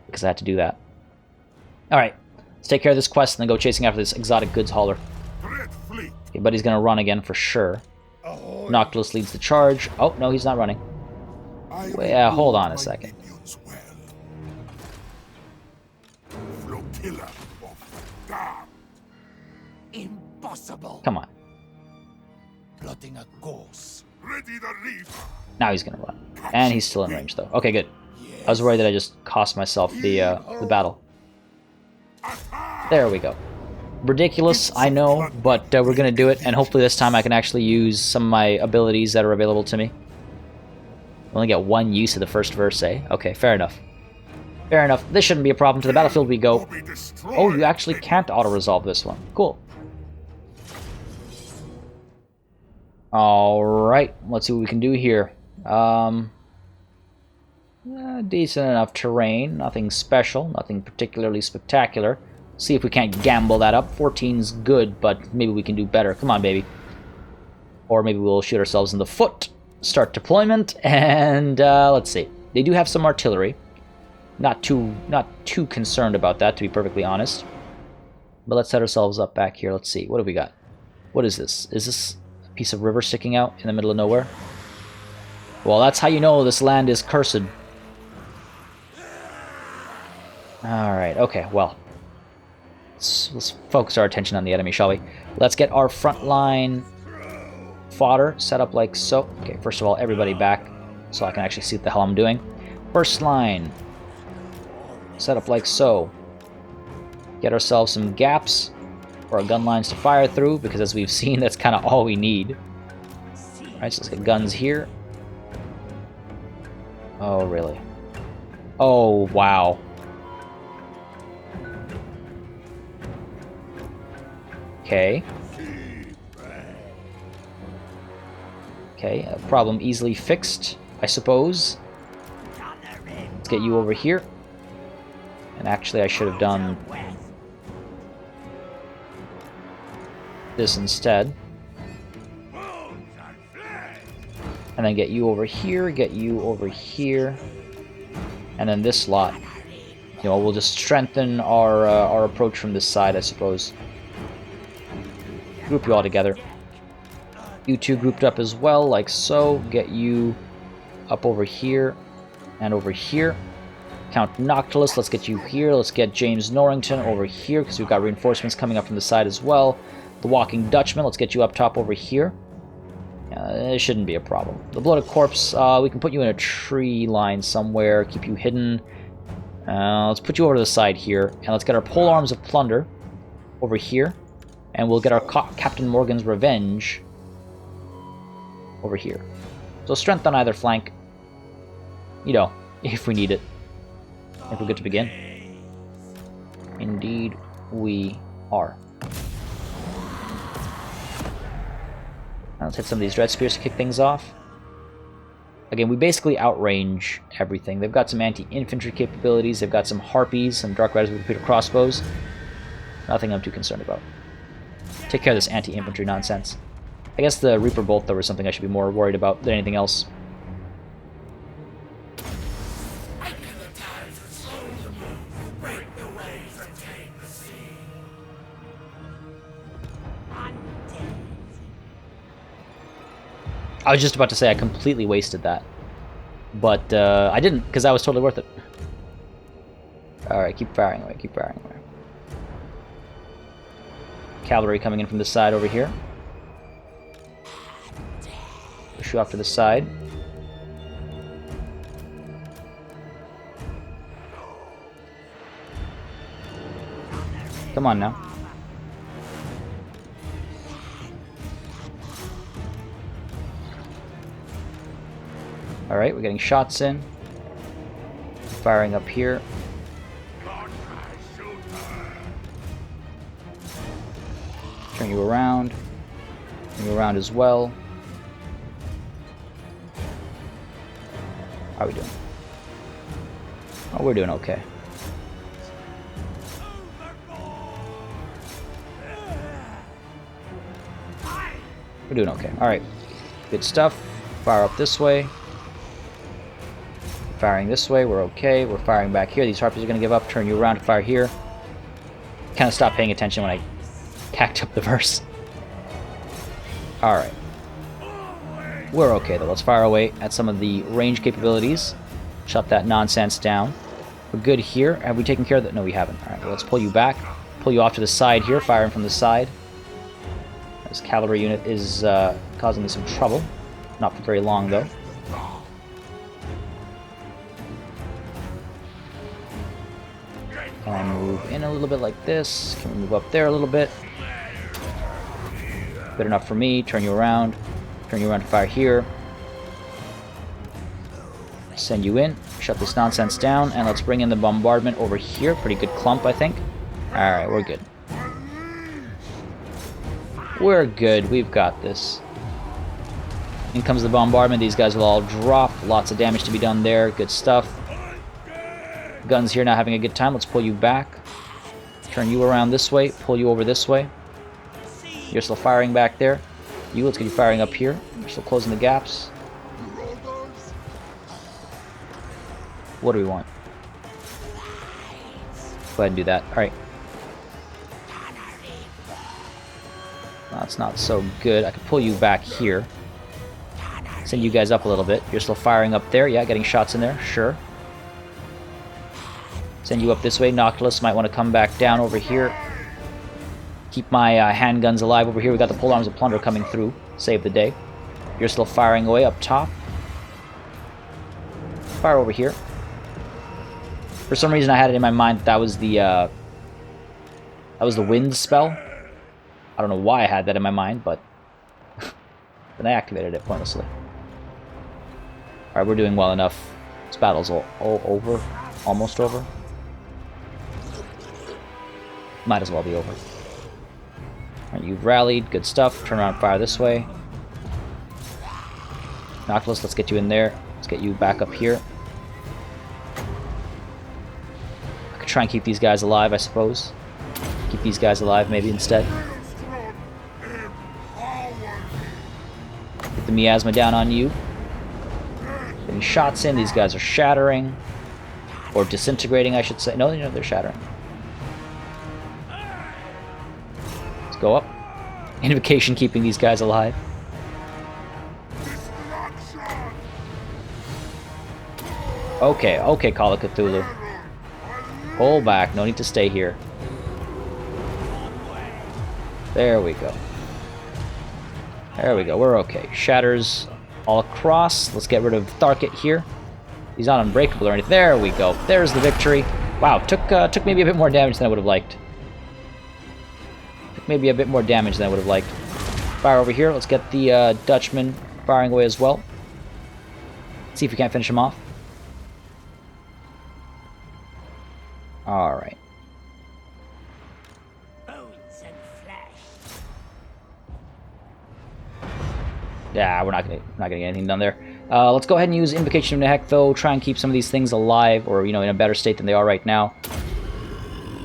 Because I had to do that. Alright, let's take care of this quest and then go chasing after this exotic goods hauler. Okay, but he's going to run again for sure. Noctilus leads the charge. Oh, no, he's not running. Yeah, hold on a second. Impossible. Come on. Plotting a course. Now he's going to run. And he's still in range, though. Okay, good. I was worried that I just cost myself the battle. There we go. Ridiculous, I know, but we're going to do it, and hopefully this time I can actually use some of my abilities that are available to me. I only get one use of the first verse, eh? Okay, fair enough. Fair enough. This shouldn't be a problem. To the battlefield we go. Oh, you actually can't auto-resolve this one. Cool. Alright, let's see what we can do here. Decent enough terrain, nothing special, nothing particularly spectacular. See if we can't gamble that up. 14's good, but maybe we can do better. Come on, baby. Or maybe we'll shoot ourselves in the foot. Start deployment, and let's see. They do have some artillery. Not too concerned about that, to be perfectly honest. But let's set ourselves up back here. Let's see. What have we got? What is this? Is this a piece of river sticking out in the middle of nowhere? Well, that's how you know this land is cursed. Alright, okay, well. Let's focus our attention on the enemy, shall we? Let's get our front line fodder set up like so. Okay, first of all, everybody back so I can actually see what the hell I'm doing. First line set up like so. Get ourselves some gaps for our gun lines to fire through, because as we've seen, that's kind of all we need. Alright, so let's get guns here. Oh, really? Oh, wow. Okay. Okay, a problem easily fixed, I suppose. Let's get you over here. And actually, I should have done this instead. And then get you over here, get you over here. And then this lot. You know, we'll just strengthen our approach from this side, I suppose. Group you all together. You two grouped up as well, like so. Get you up over here and over here. Count Noctilus, let's get you here. Let's get James Norrington over here, because we've got reinforcements coming up from the side as well. The Walking Dutchman, let's get you up top over here. It shouldn't be a problem. The Bloated Corpse, we can put you in a tree line somewhere, keep you hidden. Let's put you over to the side here, and let's get our Pole Arms of Plunder over here, and we'll get our Captain Morgan's Revenge over here. So strength on either flank, you know, if we need it. I think we're good to begin. Indeed, we are. Now let's hit some of these Dread Spears to kick things off. Again, we basically outrange everything. They've got some anti-infantry capabilities. They've got some Harpies, some Dark Riders with repeater crossbows. Nothing I'm too concerned about. Take care of this anti-infantry nonsense. I guess the Reaper Bolt, though, is something I should be more worried about than anything else. I was just about to say I completely wasted that. But I didn't, because that was totally worth it. Alright, keep firing away, keep firing away. Cavalry coming in from the side over here. Push you off to the side. Come on now. Alright, we're getting shots in. Firing up here. Turn you around. Turn you around as well. How are we doing? Oh, we're doing okay. We're doing okay. Alright. Good stuff. Fire up this way. Firing this way, we're okay. We're firing back here. These Harpies are going to give up. Turn you around to fire here. Kind of stopped paying attention when I cacked up the verse. Alright. We're okay, though. Let's fire away at some of the range capabilities. Shut that nonsense down. We're good here. Have we taken care of that? No, we haven't. Alright, well, let's pull you back. Pull you off to the side here, firing from the side. This cavalry unit is causing me some trouble. Not for very long, though. And move in a little bit like this. Can we move up there a little bit? Good enough for me. Turn you around. Turn you around to fire here. Send you in. Shut this nonsense down. And let's bring in the bombardment over here. Pretty good clump, I think. Alright, we're good. We're good. We've got this. In comes the bombardment. These guys will all drop. Lots of damage to be done there. Good stuff. Guns here not having a good time. Let's pull you back. Turn you around this way. Pull you over this way. You're still firing back there. You, let's get you firing up here. You're still closing the gaps. What do we want? Go ahead and do that. Alright. That's not so good. I could pull you back here. Send you guys up a little bit. You're still firing up there. Yeah, getting shots in there. Sure. Send you up this way. Noctilus might want to come back down over here. Keep my handguns alive over here. We got the Pole Arms of Plunder coming through. Save the day. You're still firing away up top. Fire over here. For some reason I had it in my mind that was the wind spell. I don't know why I had that in my mind, but then I activated it pointlessly. Alright, we're doing well enough. This battle's all over. Almost over. Might as well be over. Alright, you've rallied. Good stuff. Turn around and fire this way. Noctilus, let's get you in there. Let's get you back up here. I could try and keep these guys alive, I suppose. Keep these guys alive, maybe, instead. Get the miasma down on you. Getting shots in. These guys are shattering. Or disintegrating, I should say. No, they're shattering. Let's go up. Invocation keeping these guys alive. Okay, Call of Cthulhu. Pull back. No need to stay here. There we go. There we go. We're okay. Shatters all across. Let's get rid of Tharkit here. He's not unbreakable or anything. There we go. There's the victory. Wow, took maybe a bit more damage than I would have liked. Took maybe a bit more damage than I would have liked. Fire over here. Let's get the Dutchman firing away as well. See if we can't finish him off. Alright. Yeah, we're not gonna get anything done there. Let's go ahead and use Invocation of Nehek, though. Try and keep some of these things alive, or, you know, in a better state than they are right now.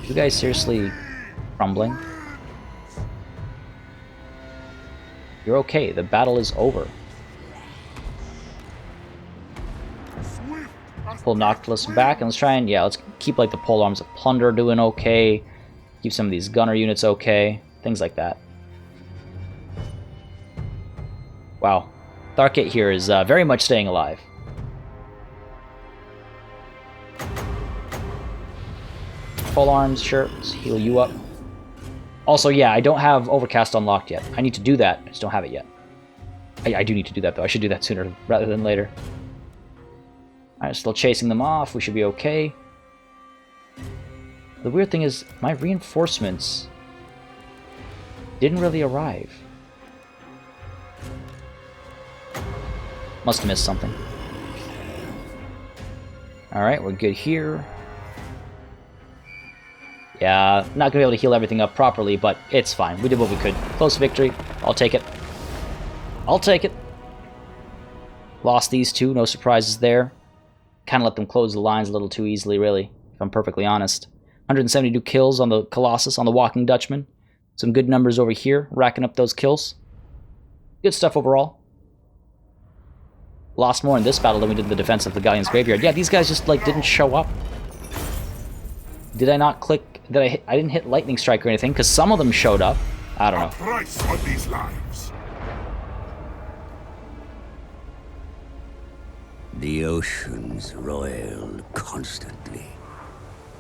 You guys seriously crumbling? You're okay. The battle is over. Pull Noctilus back, and let's try and, yeah, let's keep, like, the pole arms of Plunder doing okay. Keep some of these gunner units okay. Things like that. Wow. Tharkit here is very much staying alive. Pole arms, sure. Let's heal you up. Also, yeah, I don't have Overcast unlocked yet. I need to do that. I just don't have it yet. I do need to do that, though. I should do that sooner rather than later. Alright, still chasing them off. We should be okay. The weird thing is, my reinforcements didn't really arrive. Must have missed something. Alright, we're good here. Yeah, not gonna be able to heal everything up properly, but it's fine. We did what we could. Close victory. I'll take it. I'll take it. Lost these two, no surprises there. Kind of let them close the lines a little too easily, really, if I'm perfectly honest. 172 kills on the Colossus, on the Walking Dutchman. Some good numbers over here, racking up those kills. Good stuff overall. Lost more in this battle than we did in the defense of the Galleons Graveyard. Yeah, these guys just, like, didn't show up. Did I not click... I didn't hit Lightning Strike or anything, because some of them showed up. I don't know. Price on these lives. The oceans roil constantly,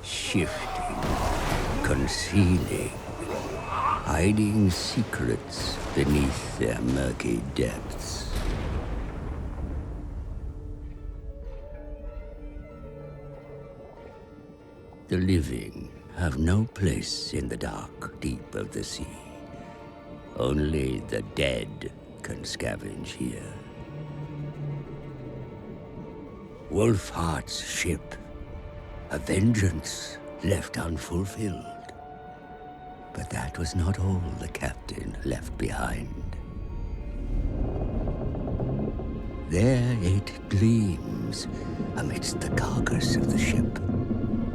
shifting, concealing, hiding secrets beneath their murky depths. The living have no place in the dark deep of the sea. Only the dead can scavenge here. Wolfheart's ship, a vengeance left unfulfilled. But that was not all the captain left behind. There it gleams amidst the carcass of the ship,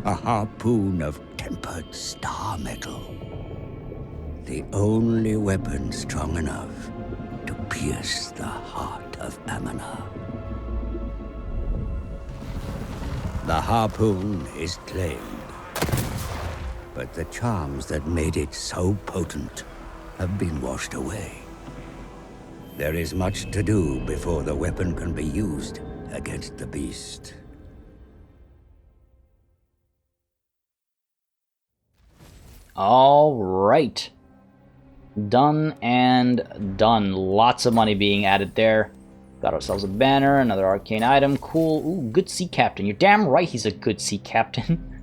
a harpoon of tempered star metal, the only weapon strong enough to pierce the heart of Amana. The harpoon is claimed, but the charms that made it so potent have been washed away. There is much to do before the weapon can be used against the beast. All right. Done and done. Lots of money being added there. Got ourselves a banner, another arcane item. Cool. Ooh, good sea captain. You're damn right he's a good sea captain.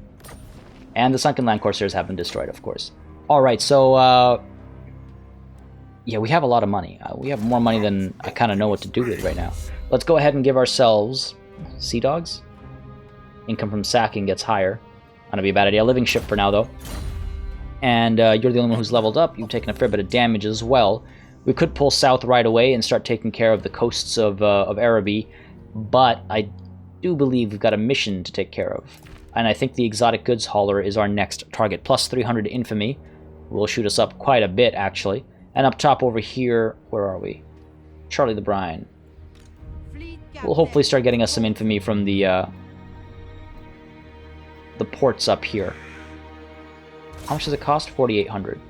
And the Sunken Land Corsairs have been destroyed, of course. Alright, so, yeah, we have a lot of money. We have more money than I kind of know what to do with right now. Let's go ahead and give ourselves Sea Dogs. Income from sacking gets higher. Not gonna be a bad idea. Living ship for now, though. And you're the only one who's leveled up. You've taken a fair bit of damage as well. We could pull south right away and start taking care of the coasts of Araby, but I do believe we've got a mission to take care of. And I think the exotic goods hauler is our next target. Plus 300 infamy will shoot us up quite a bit, actually. And up top over here, where are we? Charlie the Brine. We'll hopefully start getting us some infamy from the ports up here. How much does it cost? 4,800.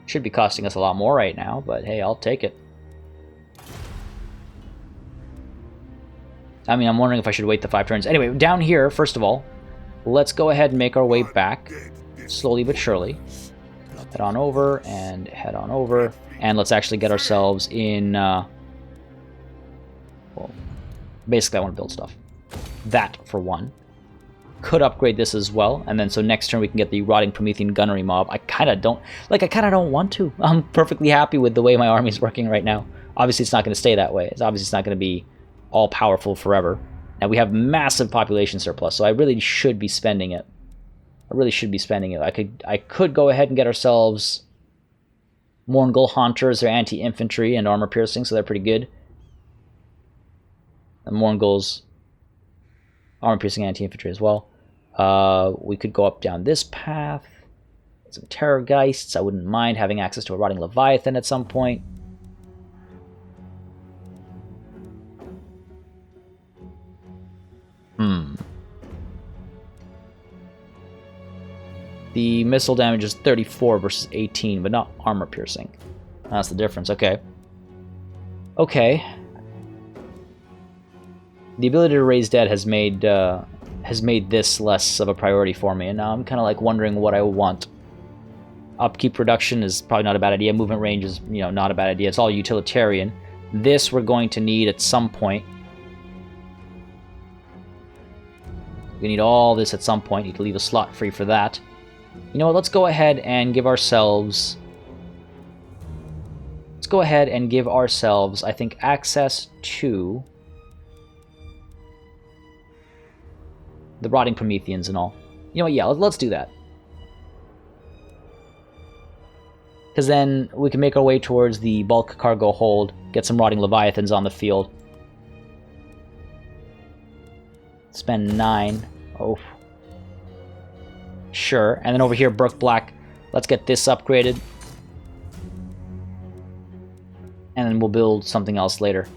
Should be costing us a lot more right now, but hey, I'll take it. I mean, I'm wondering if I should wait the 5 turns. Anyway, down here, first of all, let's go ahead and make our way back, slowly but surely. Head on over, and head on over. And let's actually get ourselves in... well, basically I want to build stuff. That, for one. Could upgrade this as well, and then so next turn we can get the Rotting Promethean Gunnery Mob. I kind of don't want to. I'm perfectly happy with the way my army's working right now. Obviously it's not going to stay that way. It's not going to be all-powerful forever. Now we have massive population surplus, so I really should be spending it. I could go ahead and get ourselves Mourngul Haunters. They're anti-infantry and armor-piercing, so they're pretty good. And Mourngul's armor-piercing anti-infantry as well. We could go up down this path. Some Terrorgeists. I wouldn't mind having access to a Rotting Leviathan at some point. The missile damage is 34 versus 18, but not armor-piercing. That's the difference. Okay. Okay. The ability to raise dead has made this less of a priority for me, and now I'm kind of like wondering what I want. Upkeep reduction is probably not a bad idea. Movement range is, not a bad idea. It's all utilitarian. This we're going to need at some point. We need all this at some point. Need to leave a slot free for that. You know what? Let's go ahead and give ourselves... I think, access to the Rotting Prometheans and all. You know what? Yeah, let's do that. Because then we can make our way towards the bulk cargo hold, get some Rotting Leviathans on the field. Spend 9. Oh. Sure. And then over here, Burke Black. Let's get this upgraded. And then we'll build something else later.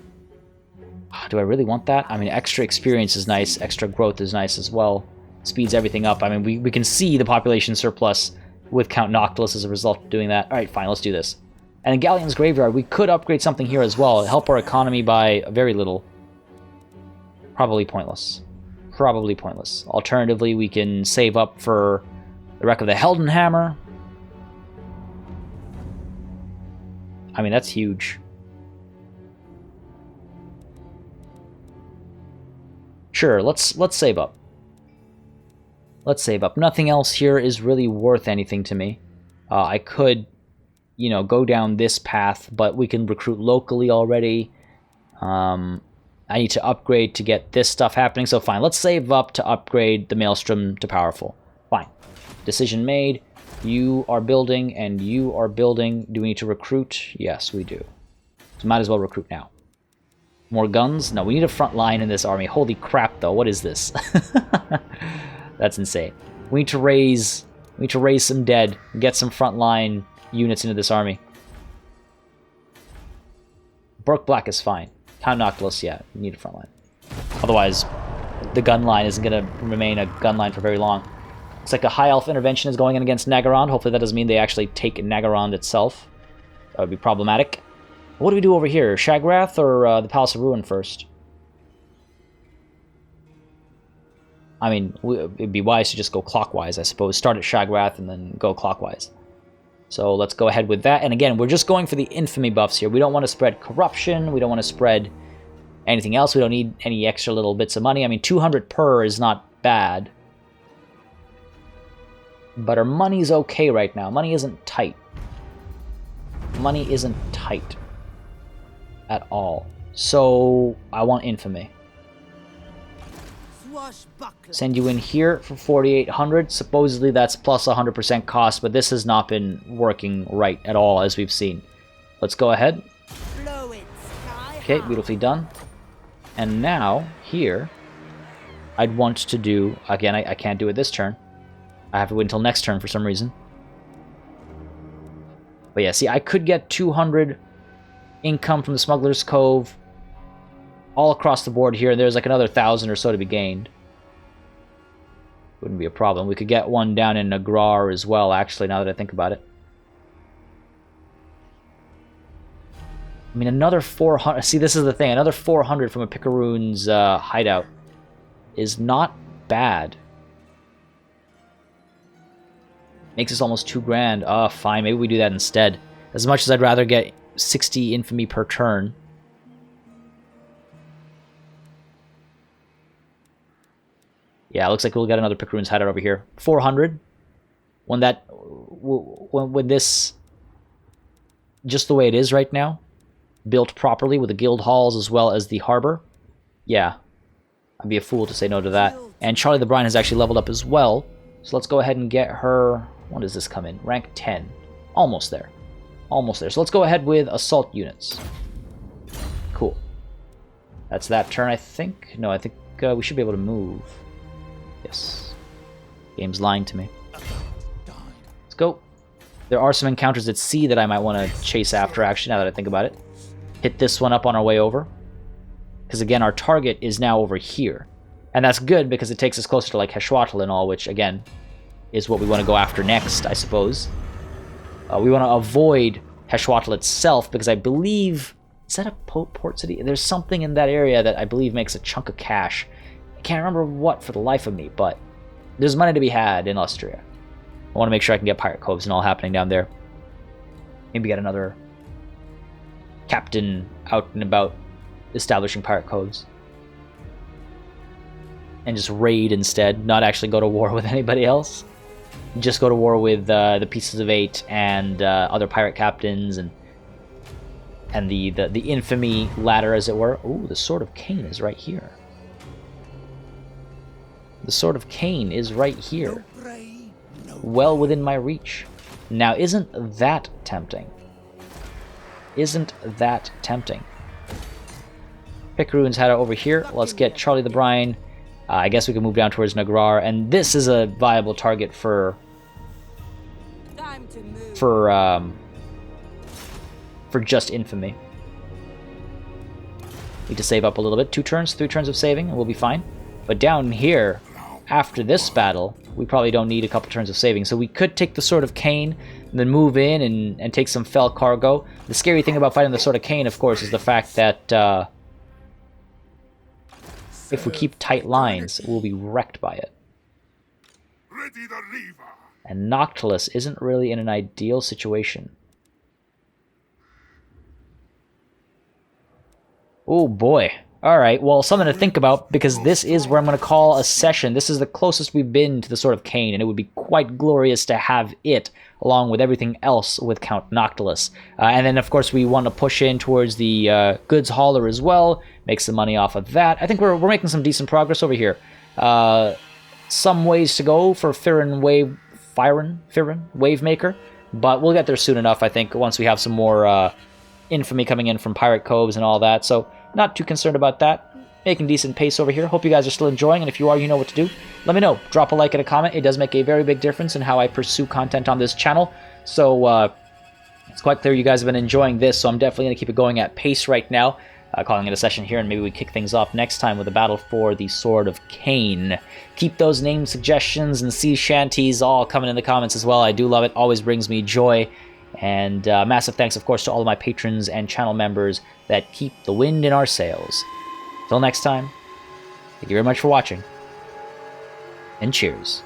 Do I really want that? I mean, extra experience is nice. Extra growth is nice as well. Speeds everything up. I mean, we can see the population surplus with Count Noctilus as a result of doing that. Alright, fine, let's do this. And in Galleon's Graveyard, we could upgrade something here as well. Help our economy by very little. Probably pointless. Probably pointless. Alternatively, we can save up for the Wreck of the Heldenhammer. I mean, that's huge. Sure, let's save up. Let's save up. Nothing else here is really worth anything to me. I could, go down this path, but we can recruit locally already. I need to upgrade to get this stuff happening, so fine. Let's save up to upgrade the Maelstrom to Powerful. Fine. Decision made. You are building, and you are building. Do we need to recruit? Yes, we do. So might as well recruit now. More guns? No, we need a front line in this army. Holy crap, though. What is this? That's insane. We need to raise some dead. Get some frontline units into this army. Burke Black is fine. Count Noctilus, yeah, we need a front line. Otherwise, the gun line isn't going to remain a gun line for very long. Looks like a High Elf intervention is going in against Nagarond. Hopefully that doesn't mean they actually take Nagarond itself. That would be problematic. What do we do over here? Shagrath or the Palace of Ruin first? I mean, it'd be wise to just go clockwise, I suppose. Start at Shagrath and then go clockwise. So let's go ahead with that. And again, we're just going for the infamy buffs here. We don't want to spread corruption. We don't want to spread anything else. We don't need any extra little bits of money. I mean, 200 per is not bad. But our money's okay right now. Money isn't tight. Money isn't tight at all. So I want infamy. Send you in here for 4,800. Supposedly that's plus 100% cost, but this has not been working right at all, as we've seen. Let's go ahead. Okay, beautifully done. And now, here, I'd want to do... Again, I can't do it this turn. I have to wait until next turn for some reason. But yeah, see, I could get 200 income from the Smuggler's Cove all across the board here. There's like another 1,000 or so to be gained. Wouldn't be a problem. We could get one down in Nagrar as well, actually, now that I think about it. I mean, another 400... See, this is the thing. Another 400 from a Picaroon's hideout is not bad. Makes us almost 2 grand. Oh, fine. Maybe we do that instead. As much as I'd rather get 60 infamy per turn. Yeah, looks like we'll get another Picaroon's hideout over here. 400. When this, just the way it is right now, built properly with the guild halls as well as the harbor, yeah, I'd be a fool to say no to that. And Charlie the Brine has actually leveled up as well, so let's go ahead and get her. When does this come in? Rank 10. Almost there. Almost there. So let's go ahead with assault units. Cool. That's that turn, I think. No, I think we should be able to move. Yes. Game's lying to me. Let's go. There are some encounters at sea that I might want to chase after, actually, now that I think about it. Hit this one up on our way over. Because, again, our target is now over here. And that's good because it takes us closer to, like, Heshwatl and all, which, again, is what we want to go after next, I suppose. We want to avoid Heshwatl itself because I believe... Is that a port city? There's something in that area that I believe makes a chunk of cash. I can't remember what for the life of me, but there's money to be had in Austria. I want to make sure I can get pirate coves and all happening down there. Maybe get another captain out and about establishing pirate coves. And just raid instead, not actually go to war with anybody else. Just go to war with the Pieces of Eight and other pirate captains and the infamy ladder, as it were. Ooh, the Sword of Cain is right here. The Sword of Cain is right here. Well within my reach. Now, isn't that tempting? Isn't that tempting? Picaroon's hideout over here. Let's get Charlie the Brine. I guess we can move down towards Nagrar, and this is a viable target for just infamy. Need to save up a little bit. 2 turns, 3 turns of saving, and we'll be fine. But down here, after this battle, we probably don't need a couple turns of saving. So we could take the Sword of Cain and then move in and take some fell cargo. The scary thing about fighting the Sword of Cain, of course, is the fact that if we keep tight lines, we'll be wrecked by it. And Noctilus isn't really in an ideal situation. Oh boy. Alright, well, something to think about, because this is where I'm going to call a session. This is the closest we've been to the Sword of Cain, and it would be quite glorious to have it, along with everything else with Count Noctilus. And then, of course, we want to push in towards the goods hauler as well, make some money off of that. I think we're making some decent progress over here. Some ways to go for Firen Wavemaker, but we'll get there soon enough, I think, once we have some more infamy coming in from pirate coves and all that. So, not too concerned about that. Making decent pace over here. Hope you guys are still enjoying, and if you are, you know what to do. Let me know. Drop a like and a comment. It does make a very big difference in how I pursue content on this channel. So, it's quite clear you guys have been enjoying this, so I'm definitely going to keep it going at pace right now. Calling it a session here, and maybe we kick things off next time with a battle for the Sword of Cain. Keep those name suggestions and sea shanties all coming in the comments as well. I do love it. Always brings me joy. And massive thanks, of course, to all of my patrons and channel members that keep the wind in our sails. Till next time, thank you very much for watching, and cheers.